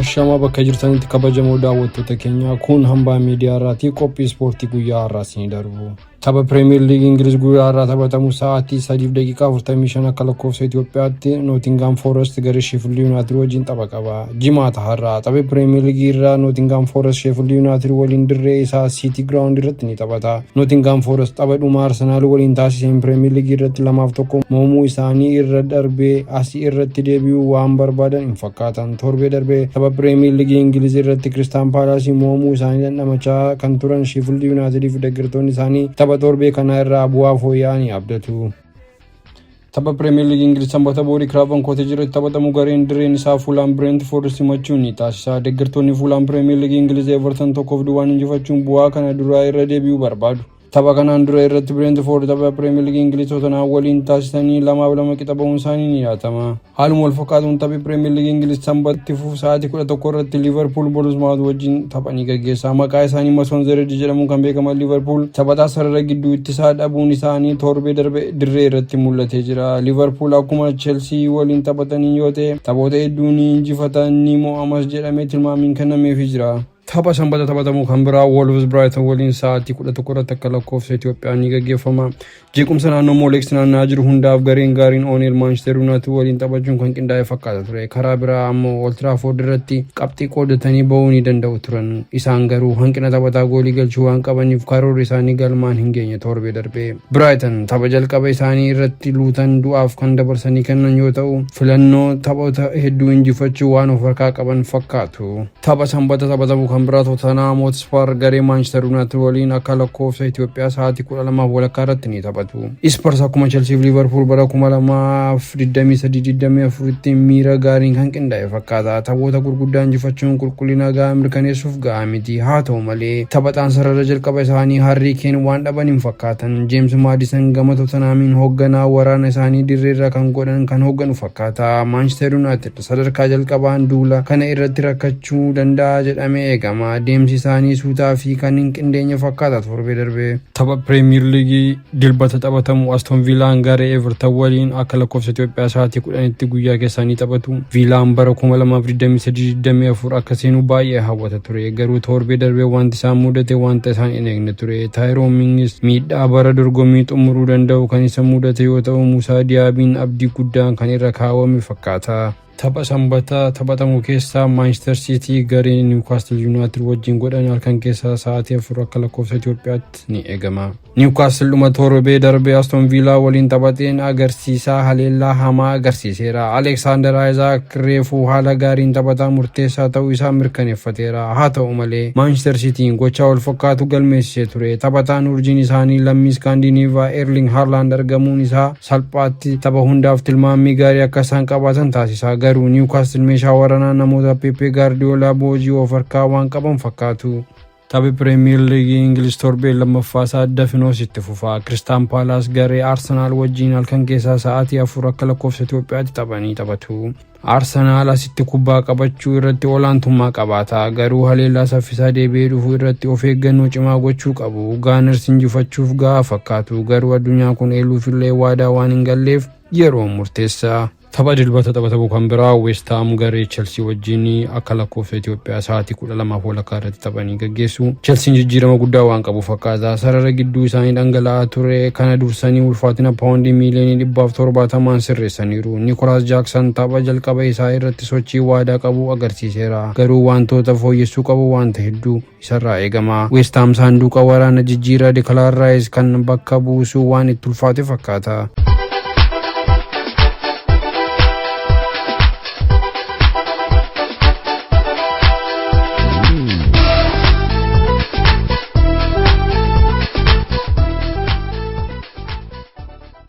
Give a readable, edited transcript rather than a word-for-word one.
Ashama bakka jirtanitti kabajamoo daawwattoota keenya kun hambaa miidiyaa irraatii qophii ispoortii guyyaa har'aas darbu. Tapha Premier League Ingiliz guyyaa har'aa taphatamu sa'aatii 3:45 akka lakkoofsa Itoophiyaatti Nottingham Forest gara Sheffield United wajjin tapha qaba. Jimaata har'aa tapha Premier League irraa Nottingham Forest Sheffield United waliin dirree isaa City Ground irratti ni taphata. Nottingham Forest taphadhuma Arsenal waliin taasiseen Premier League irratti 2-1 moomuu isaanii irra darbee asii irratti deebi'uu waan barbaadan hin fakkaatan. Torbee darbee tapha Premier League Ingiliz irratti Crystal Palace moomuu isaanii dandhamachaa kan turan Sheffield United fi deeggartoonni isaanii tapha torbee kana irraa bu'aa fooyya'anii abdatu. Tapha Premier League Ingiliz sanbata boorii Craven Cottage irratti taphatamu gareen dirreen isaa Fulham Brentford simachuun ni taasisa. Deeggartoonni Fulham Premier League Ingiliz Everton 1-2 injifachuun bu'aa kana duraa irra deebi'uu barbaadu. Tapha kanaan dura irratti Brentford tapha Premier League Ingiliz Tottenham waliin taasisanii 2-2 qixa ba'uun isaanii ni yaadama. Haaluma wal fakkaatuun taphi Premier League Ingiliz sanbatti sa'aatii 11 irratti Liverpool Bournemouth wajjin taphanii gaggeessa. Maqaa isaanii Mason Zeredi jedhamuun kan beekaman Liverpool taphataa sarara gidduu ittisaa dhabuun isaanii torbee darbe dirree irratti mul'atee jira. Liverpool akkuma Chelsea waliin taphatanii yoo ta'e taphoota hedduu ni injifatan ni mo'amas jedhamee tilmaamiin kennameefii jira. Tapha sanbata taphatamu kan biraa Wolves Brighton waliin sa'aatii 11 irratti akka lakkoofsa Itoophiyaa ni gaggeeffama. Jeequmsa naannoo Molex naannaa jiru hundaaf gareen gaariin O'Neil Manchester United waliin taphachuun kan qindaa'e fakkaata ture. Karaa biraa ammoo Old Trafford irratti qabxii qoodatanii ba'uu ni danda'u turan. Isaan garuu hanqina taphataa goolii galchuu waan qabaniif karoorri isaanii galmaan hin geenye torbee darbee. Brighton tapha jalqaba isaanii irratti luutan du'aaf kan dabarsanii kennan yoo ta'u filannoo taphoota hedduu injifachuu waan of harkaa qaban fakkaatu. Tapha sanbata taphatamu kan biraa Tottenham Hotspur garee Manchester United waliin akka lakkoofsa Itoophiyaa sa'aatii 12 walakkaa irratti ni taphatu. Spurs akkuma Chelsea fi Liverpool bara 2023-24tti miira gaariin kan qindaa'e fakkaata. Taphoota gurguddaa injifachuun qulqullina gahaa mirkaneessuuf gahaa miti. Haa ta'u malee taphataan sarara jalqaba isaanii Harry Kane waan dhaban hin fakkaatan. James Maddison gama Tottenhamiin hoogganaa waraana isaanii dirreerra kan hoogganu fakkaata. Manchester United sadarkaa jalqabaan duula kana irratti rakkachuu danda'a jedhamee eegama. Deemsi isaanii suutaa fi kan hin qindeenye fakkaata torbee darbee. Tapha Premier League dilbata taphatamu Aston Villaan garee Everton waliin akka lakkoofsa Itoophiyaa sa'aatii 10tti guyyaa keessanii taphatu. Villaan bara 2023-24 akka seenuu baay'ee hawwata ture. Garuu torbee darbee wanti isaan mudate wanta isaan hin eegne ture. Tyrone Mings miidhaa bara dorgommii xumuruu danda'u kan isa mudate yoo ta'u Musaa Diyaabiin abdii guddaan kan irra kaawwame fakkaata. Tapha sanbata taphatamu keessaa Manchester City garee Newcastle United wajjin godhan halkan keessaa sa'aatii 4 akka lakkoofsa Itoophiyaatti ni eegama. Newcastle dhuma torbee darbee Aston Villa waliin taphateen agarsiisaa haleellaa hamaa agarsiiseera. Alexander Isaac reefuu haala gaariin taphataa murteessaa ta'uu isaa mirkaneeffateera. Haa ta'u malee Manchester Cityin gochaa wal fakkaatu galmeessisee ture. Taphataan urjiin isaanii lammii Scandinavia Erling Haaland argamuun isaa salphaatti tapha hundaaf tilmaamii gaarii akka isaan qabaatan taasisa. Garuu Newcastle meeshaa waraanaa namoota Pep Guardiola boojii of harkaa waan qaban fakkaatu. Taphi Premier League Ingiliz torbee lammaffaa adda finoos itti fufa. Crystal Palace garee Arsenal wajjin halkan keessaa sa'aatii 4 akka lakkoofsa Itoophiyaatti taphatu. Arsenal asitti kubbaa qabachuu irratti olaantummaa qabaata. Garuu haleellaa saffisaa deebi'ee dhufuu irratti of eeggannoo cimaa gochuu qabu. Gunners injifachuuf gahaa fakkaatu. Garuu addunyaa kun eeluufillee waadaa waan hin galleef yeroo murteessaa. Tapha dilbata taphatamu kan biraa West Ham garee Chelsea wajjin akka lakkoofsa Itoophiyaa sa'aatii 12 walakkaa irratti taphanii gaggeessu. Chelsea jijjiirama guddaa waan qabu fakkaata. Sarara gidduu isaanii dhangala'aa ture kana dursanii ulfaatina paawundii miiliyoonii 170 sirreessaniiru. Nicholas Jackson tapha jalqaba isaa irratti sochii waadaa qabu agarsiiseera. Garuu wantoota fooyyessuu qabu wanta hedduu isarraa eegama. West Ham saanduqa waraana jijjiiraa Declan Rice kan bakka buusuu waan itti ulfaate fakkaata.